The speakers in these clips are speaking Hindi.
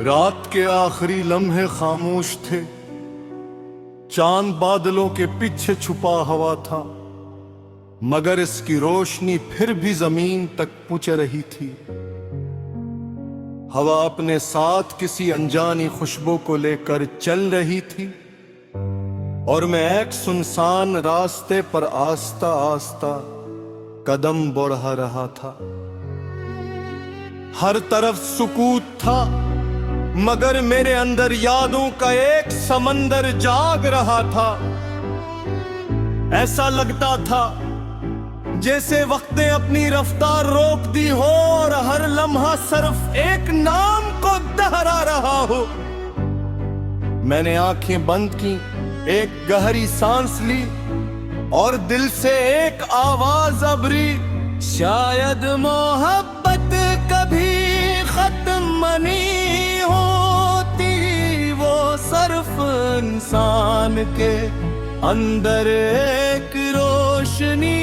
रात के आखिरी लम्हे खामोश थे, चांद बादलों के पीछे छुपा हुआ था, मगर इसकी रोशनी फिर भी जमीन तक पहुंच रही थी। हवा अपने साथ किसी अनजानी खुशबू को लेकर चल रही थी और मैं एक सुनसान रास्ते पर आस्ता आस्ता कदम बढ़ा रहा था। हर तरफ सुकूत था, मगर मेरे अंदर यादों का एक समंदर जाग रहा था। ऐसा लगता था जैसे वक्त ने अपनी रफ्तार रोक दी हो और हर लम्हा सिर्फ एक नाम को दोहरा रहा हो। मैंने आंखें बंद की, एक गहरी सांस ली और दिल से एक आवाज अबरी, शायद मोहब्बत कभी खत्म नहीं होती, वो सिर्फ इंसान के अंदर एक रोशनी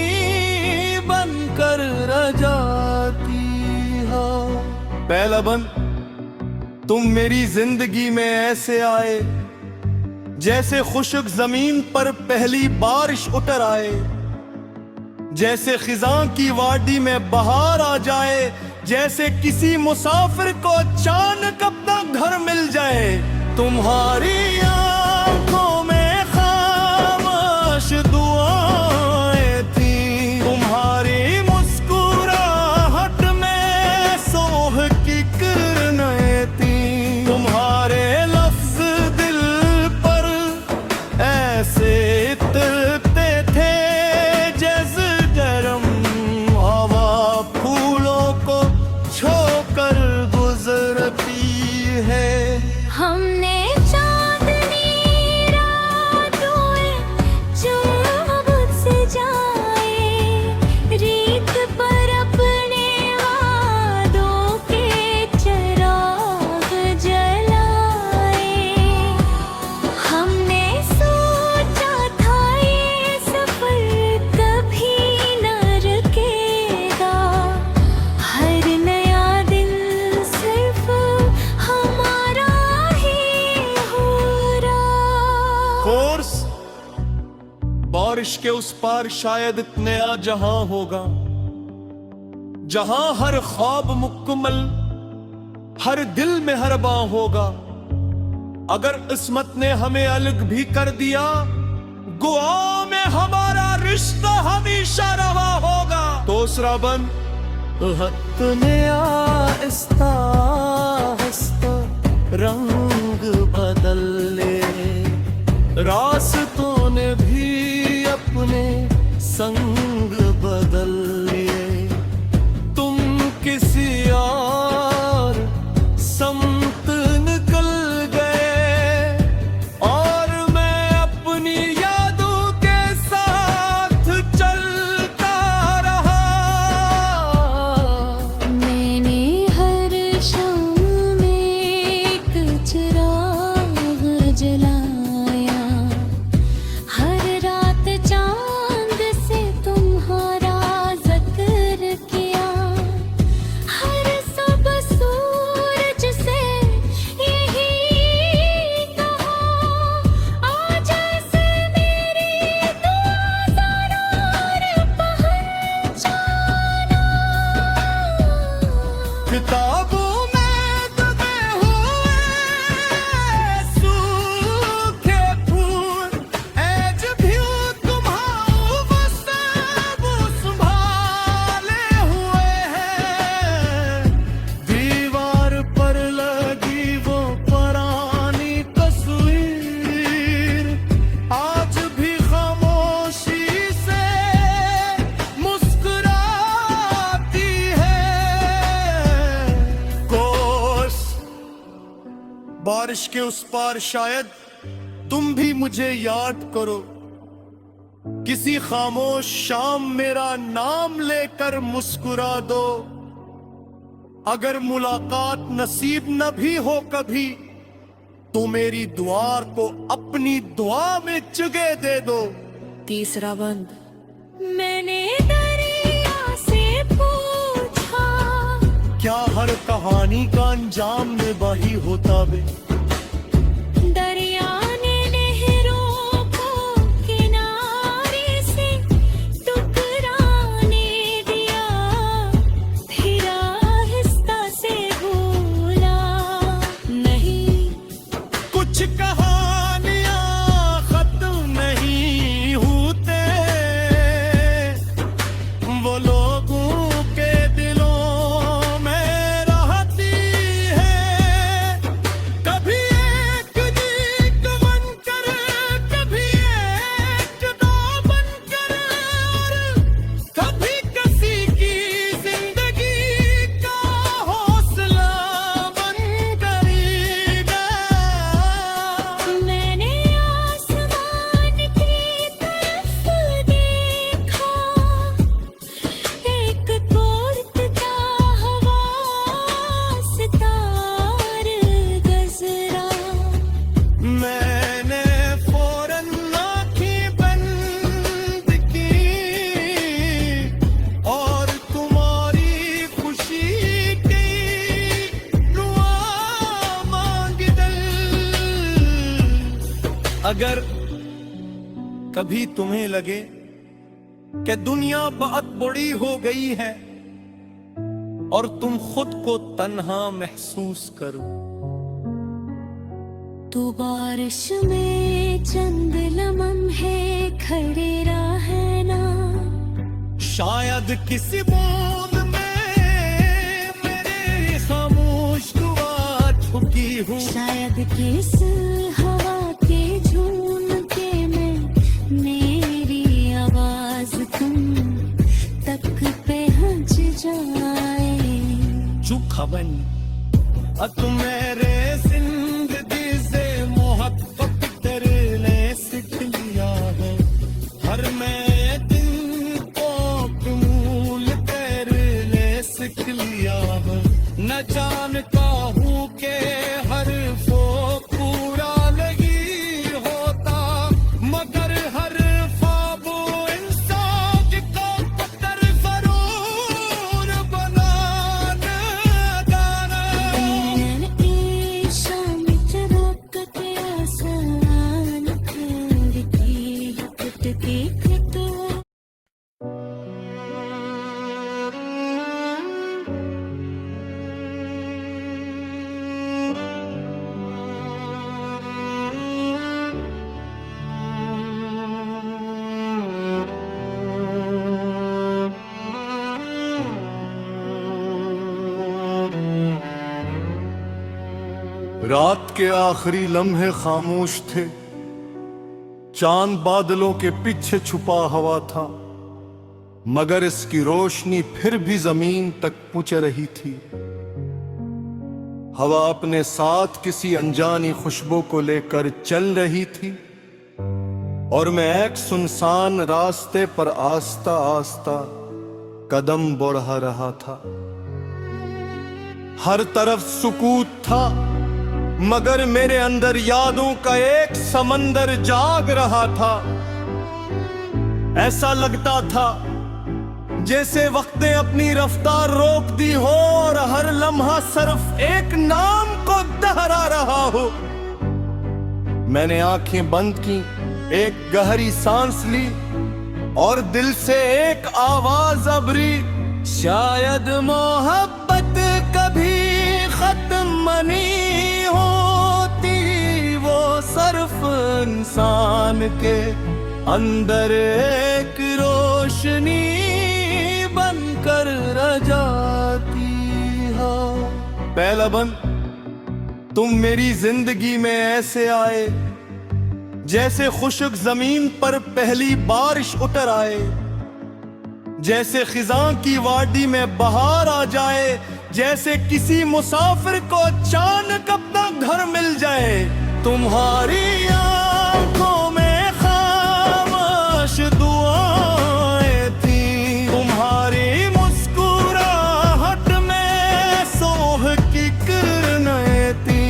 बनकर रह जाती है। पहला बंद, तुम मेरी जिंदगी में ऐसे आए जैसे खुशक जमीन पर पहली बारिश उतर आए, जैसे खिजां की वादी में बहार आ जाए, जैसे किसी मुसाफिर को अचानक अपना घर मिल जाए। तुम्हारी आंखों में खामोश दुआएं थी, तुम्हारी मुस्कुराहट में सोह की किरणें थी, तुम्हारे लफ्ज दिल पर ऐसे तपते थे जैसे गरम हवा फूलों को छोकर गुजरती है। हमने चांदनी रातों में चुम्बक से जाए, रीत पर अपने वादों के चिराग जलाए। हमने सोचा था ये सफर कभी न रुकेगा, हर नया दिन सिर्फ हमारा ही हो रहा। कोर्स बारिश के उस पार शायद एक नया जहां होगा, जहां हर ख्वाब मुकम्मल, हर दिल में हर बां होगा। अगर किस्मत ने हमें अलग भी कर दिया, दुआ में हमारा रिश्ता हमेशा रहा होगा। दूसरा बंद, हक ने आहिस्ता आहिस्ता रंग बदल ले, रास्तों ने भी अपने संग बदल लिए। तुम किसी और समत निकल गए और मैं अपनी यादों के साथ चलता रहा। मैंने हर शाम में एक चिराग जलाया, हर रात चांद से तुम्हारा जिक्र किया, हर सुबह सूरज से यही कहा, आज से मेरी दुआ ज़रूर पहचाना। किताबों में दबे हुए सूखे फूल, आज भी तुम्हारे वो संभाले हुए हैं। दीवार पर लगी वो पुरानी तस्वीर आज भी खामोशी से मुस्कुराती है। कोस बारिश के उस पार शायद तुम भी मुझे याद करो, किसी खामोश शाम मेरा नाम लेकर मुस्कुरा दो। अगर मुलाकात नसीब न भी हो कभी, तो मेरी दुआ को अपनी दुआ में जगह दे दो। तीसरा बंद, मैंने दरिया से पूछा, क्या हर कहानी का अंजाम में बाही होता बे। दरिया ने नहरों को किनारे से टकराने दिया, फिर आहिस्ता से भूला नहीं। कुछ कहानियां खत्म नहीं होते, वो लोगों के दिलों में रहती है। कभी एक गीत बनकर, कभी एक दो बनकर, और कभी किसी की जिंदगी का हौसला बनकर ही गया। मैंने आसमान की तरफ देखा, एक तोड़ता हवा सितार गजरा। मैंने फौरन आँखें बंद की और तुम्हारी खुशी की दुआ मांग दल। अगर कभी तुम्हें लगे कि दुनिया बहुत बड़ी हो गई है और तुम खुद को तन्हा महसूस करो, तू बारिश में चंद लम्हे खड़े रहना। शायद किसी बूंद में मेरी खामोश दुआ छुपी हो। शायद किस हवा के झूमके में मेरी आवाज तुम तक पहुंच जाए। चुखा बन अत मेरे जिंदगी से मोहब्बत करने सीख लिया है। हर मैं दिन को कबूल करने सीख लिया है। न जानता हूँ के हर वो पूरा नहीं होता, मगर हर ख्वाब इंसान को पत्थर जरूर बनाना गाना। मैंने शाम चमक के आसान खिड़की टूटती खतो। रात के आखिरी लम्हे खामोश थे, चांद बादलों के पीछे छुपा हुआ था, मगर इसकी रोशनी फिर भी जमीन तक पहुंच रही थी। हवा अपने साथ किसी अनजानी खुशबू को लेकर चल रही थी और मैं एक सुनसान रास्ते पर आस्ता आस्ता कदम बढ़ा रहा था। हर तरफ सुकूत था, मगर मेरे अंदर यादों का एक समंदर जाग रहा था। ऐसा लगता था जैसे वक्त ने अपनी रफ्तार रोक दी हो और हर लम्हा सिर्फ एक नाम को दोहरा रहा हो। मैंने आंखें बंद की, एक गहरी सांस ली और दिल से एक आवाज अबरी, शायद मोहब्बत कभी खत्म नहीं होती, वो सिर्फ इंसान के अंदर एक रोशनी बनकर रह जाती है। पहला बंद, तुम मेरी जिंदगी में ऐसे आए जैसे खुशक जमीन पर पहली बारिश उतर आए, जैसे खिजां की वादी में बहार आ जाए, जैसे किसी मुसाफिर को अचानक अपना घर मिल जाए। तुम्हारी आंखों में खामोश दुआएं थी, तुम्हारी मुस्कुराहट में सोह की किरणें थी,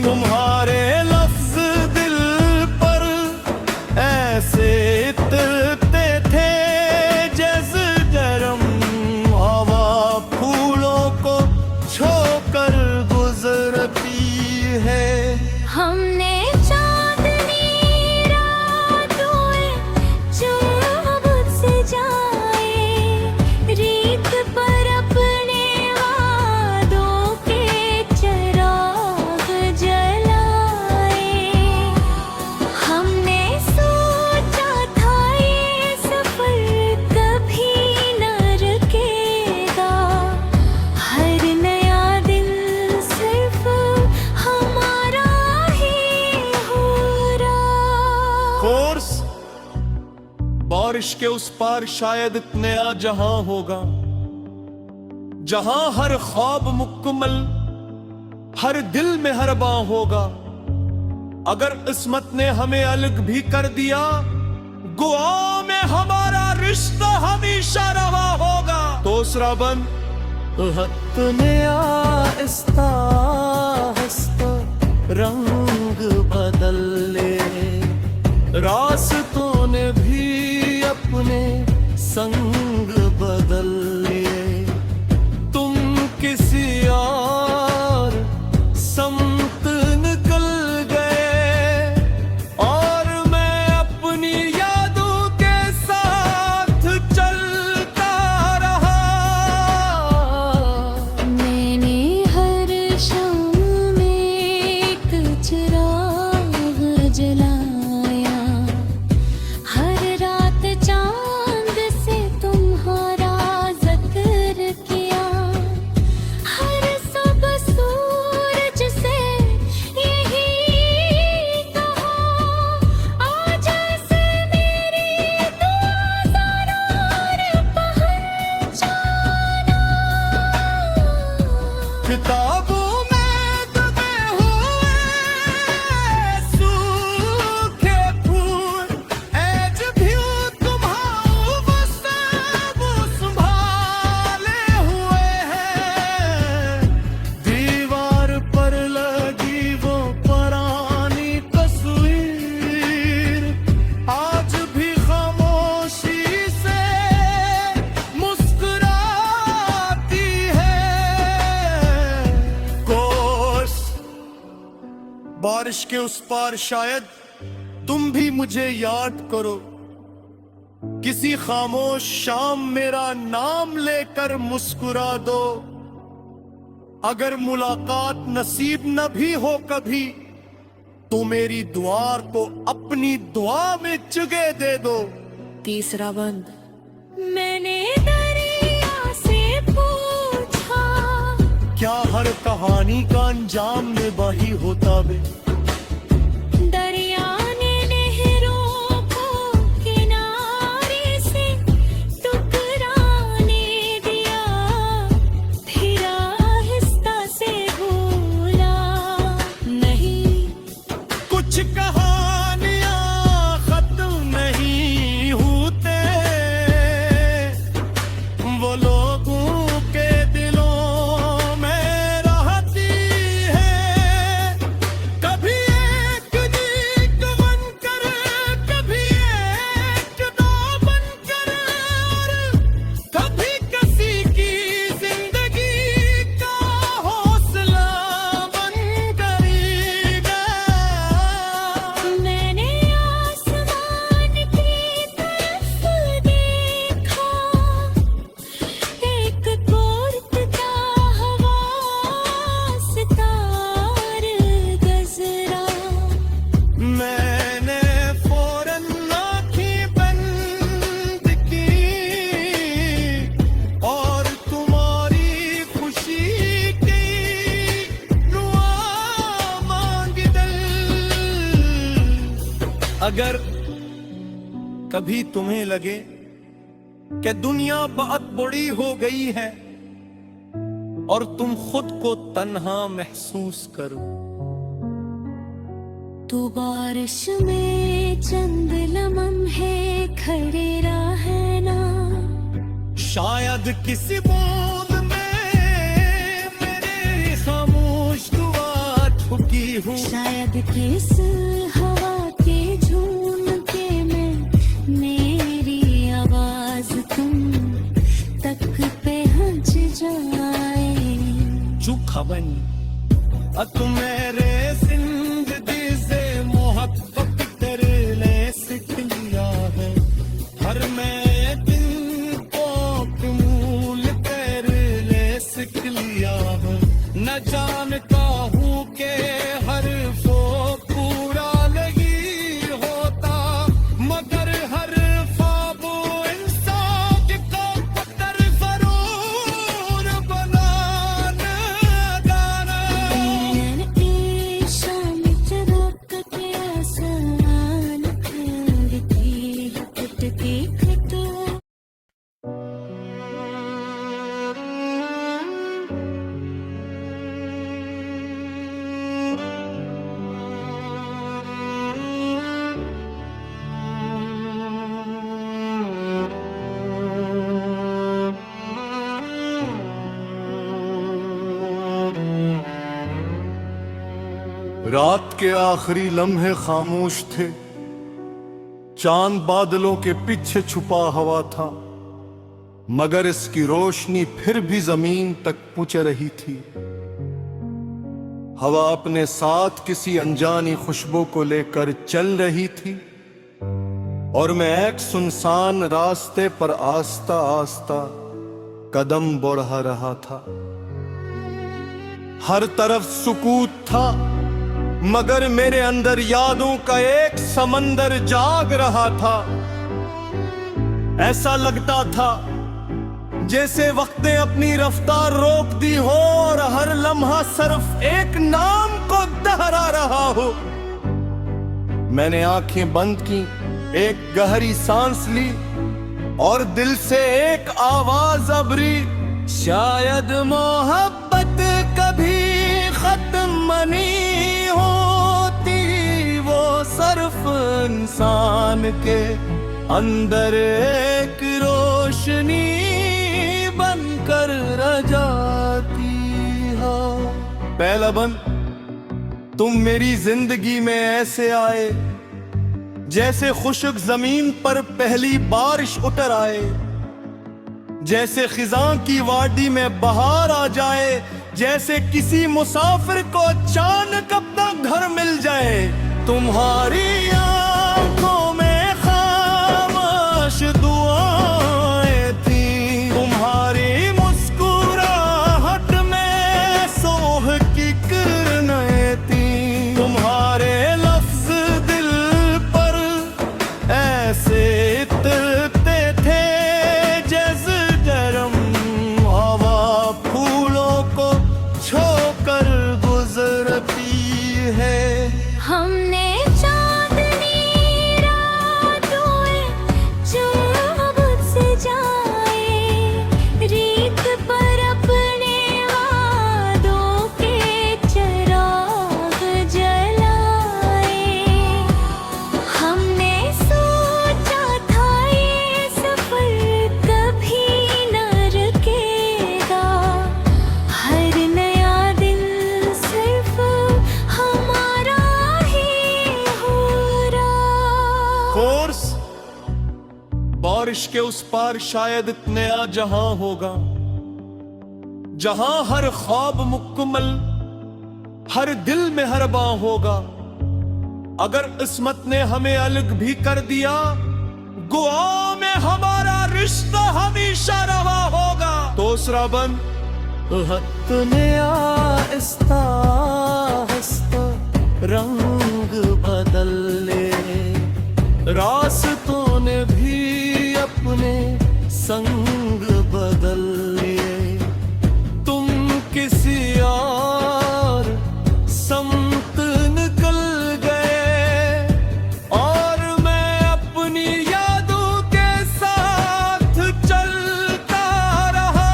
तुम्हारे लफ्ज दिल पर ऐसे उतरते थे जैसे गर्म हवा फूलों को छोप के उस पार शायद एक नया जहां होगा, जहां हर ख्वाब मुकम्मल, हर दिल में हर बां होगा। अगर किस्मत ने हमें अलग भी कर दिया, दुआओं में हमारा रिश्ता हमेशा रवा होगा। तो श्रावण ने आहिस्ता आहिस्ता रंग बदल ले, रास्तों ने भी अपने संग बदल लिए। तुम किसी और समत निकल गए और मैं अपनी यादों के साथ चलता रहा। मैंने हर शाम में एक चिराग जलाया, हर रात चांद से तुम्हारा जिक्र किया, हर सुबह सूरज से यही कहा, आज से मेरी दुआ ज़रूर पहुंचाना। किताबों में दबे हुए सूखे फूल, आज भी तुम्हारे वो सब संभाले हुए हैं। दीवार पर लगी वो पुरानी तस्वीर आज भी खामोशी से मुस्कुराती है। कोस बारिश के उस पार शायद तुम भी मुझे याद करो, किसी खामोश शाम मेरा नाम लेकर मुस्कुरा दो। अगर मुलाकात नसीब न भी हो कभी, तो मेरी दुआ को अपनी दुआ में जगह दे दो। तीसरा बंद। मैंने दरिया से पूछा, क्या हर कहानी का अंजाम में वही होता बे? दरिया ने लहरों को किनारे से टकराने दिया, फिर आहिस्ता से बोला, नहीं कुछ कहानियां खत्म नहीं होते, वो लोगों के दिलों में रहती है। कभी एक नीक बनकर, कभी एक दो बनकर, और कभी किसी की जिंदगी का हौसला बनकर गया। मैंने आसमान की तरफ देखा, एक कोरता हवा सितार गजरा। मैंने फौरन आँखें बंद की और तुम्हारी खुशी की दुआ मांग दल। अगर कभी तुम्हें लगे कि दुनिया बहुत बड़ी हो गई है और तुम खुद को तन्हा महसूस करो, तो बारिश में चंद लम्हे खड़े रहना। शायद किसी बूंद में मेरी खामोश दुआ छुपी हो। शायद किस हवा के झूमके में मेरी आवाज तुम तक पहुंच जाए। चुखबन अत मेरे जिंदगी से मोहब्बत तेरे लिए सीख लिया है। हर मैं दिन को कमूल तेरे लिए सीख लिया है। न जानता हूँ के हर वो पूरा नहीं होता, मगर हर ख्वाब इंसान को पत्थर जरूर बनाना गाना। मैंने शाम चरक के आसान खिड़की खिड़की खिड़की रात के आखिरी लम्हे खामोश थे, चांद बादलों के पीछे छुपा हुआ था, मगर इसकी रोशनी फिर भी जमीन तक पहुंच रही थी। हवा अपने साथ किसी अनजानी खुशबू को लेकर चल रही थी और मैं एक सुनसान रास्ते पर आस्ता आस्ता कदम बढ़ा रहा था। हर तरफ सुकूत था, मगर मेरे अंदर यादों का एक समंदर जाग रहा था। ऐसा लगता था जैसे वक्त ने अपनी रफ्तार रोक दी हो और हर लम्हा सिर्फ एक नाम को दोहरा रहा हो। मैंने आंखें बंद की, एक गहरी सांस ली और दिल से एक आवाज अबरी, शायद मोहब्बत कभी खत्म नहीं होती, वो सिर्फ इंसान के अंदर एक रोशनी बनकर रह जाती है। पहला बंद, तुम मेरी जिंदगी में ऐसे आए जैसे खुशक जमीन पर पहली बारिश उतर आए, जैसे खिजां की वादी में बहार आ जाए, जैसे किसी मुसाफिर को अचानक अपना घर मिल जाए। तुम्हारी आंखों में खामोश दुआएं थी, तुम्हारी मुस्कुराहट में सोह की किरणें थी, तुम्हारे लफ्ज दिल पर ऐसे उतरते थे जैसे गरम हवा फूलों को छोकर गुजरती है। हमने चांदनी रातों में जब से जाए, रीत पर अपने वादों के चिराग जलाए। हमने सोचा था ये सफर कभी न रुकेगा, हर नया दिन सिर्फ हमारा ही हो रहा। कोर्स बारिश के उस पार शायद एक नया जहां होगा, जहां हर ख्वाब मुकम्मल, हर दिल में हर बां होगा। अगर किस्मत ने हमें अलग भी कर दिया, दुआ में हमारा रिश्ता हमेशा रहा होगा। दूसरा बंद, ने आहिस्ता आहिस्ता रंग बदल ले, रास्तों ने भी अपने संग बदल लिए। तुम किसी और समत निकल गए और मैं अपनी यादों के साथ चलता रहा।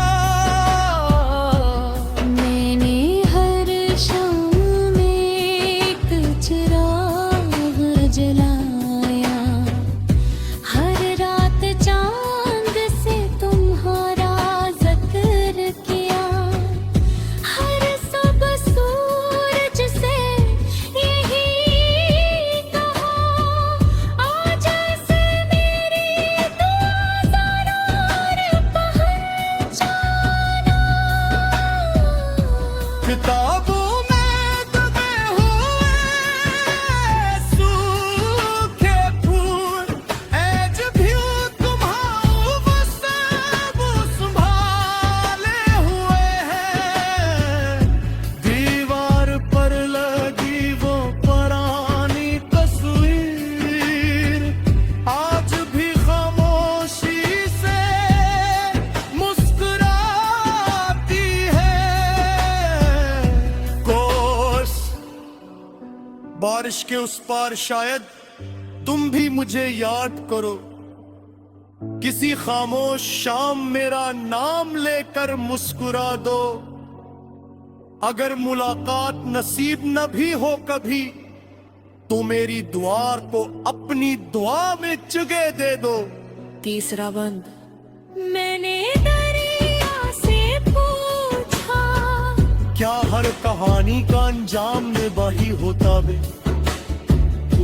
मैंने हर शाम में एक चिराग जलाया, हर रात चांद से तुम्हारा जिक्र किया, हर सुबह सूरज से यही कहा, आज से मेरी दुआ ज़रूर पहचाना। किताबों में दबे हुए सूखे फूल, आज भी तुम्हारे वो संभाले हुए हैं। दीवार पर लगी वो पुरानी तस्वीर आज भी खामोशी से मुस्कुराती है। कोस बारिश के उस पार शायद तुम भी मुझे याद करो, किसी खामोश शाम मेरा नाम लेकर मुस्कुरा दो। अगर मुलाकात नसीब न भी हो कभी, तो मेरी दुआ को अपनी दुआ में जगह दे दो। तीसरा बंद, मैंने दरिया से पूछा, क्या हर कहानी का अंजाम में वही होता बे।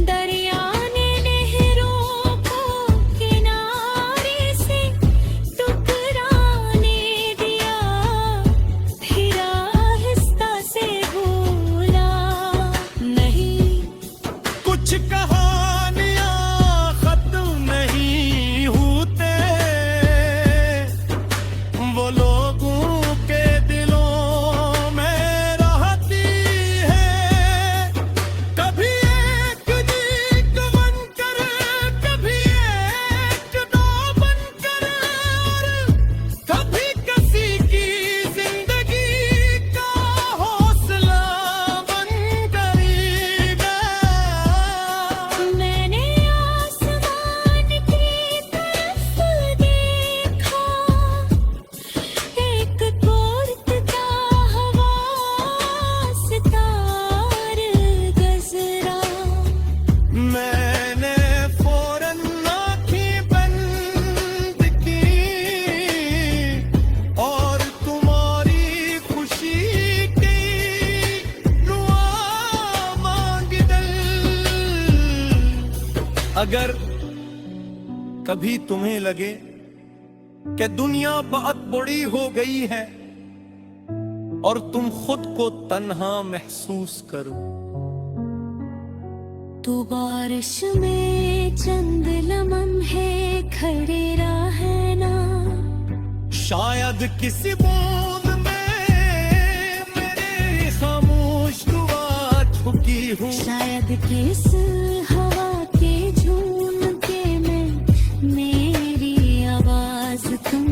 दरिया ने लहरों को किनारे से टकराने दिया, फिर आहिस्ता से बोला नहीं। कुछ कहानियां खत्म नहीं होते, वो लोगों के दिलों में रहती है। कभी एक नीक बनकर, कभी एक दो बनकर, और कभी किसी की जिंदगी का हौसला बनकर गया। मैंने आसमान की तरफ देखा, एक तोड़ता हवा सितार गजरा। मैंने फौरन आँखें बंद की और तुम्हारी खुशी की दुआ मांग दल। अगर कभी तुम्हें लगे कि दुनिया बहुत बड़ी हो गई है और तुम खुद को तन्हा महसूस करो, तो बारिश में चंद लम्हे खड़े रहना। शायद किसी बूंद में मेरी खामोश दुआ छुपी हूँ। शायद किस हवा के झूमके में मेरी आवाज तुम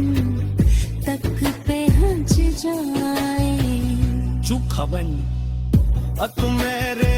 तक पहुंच जाए। चुप खबन तुम मेरे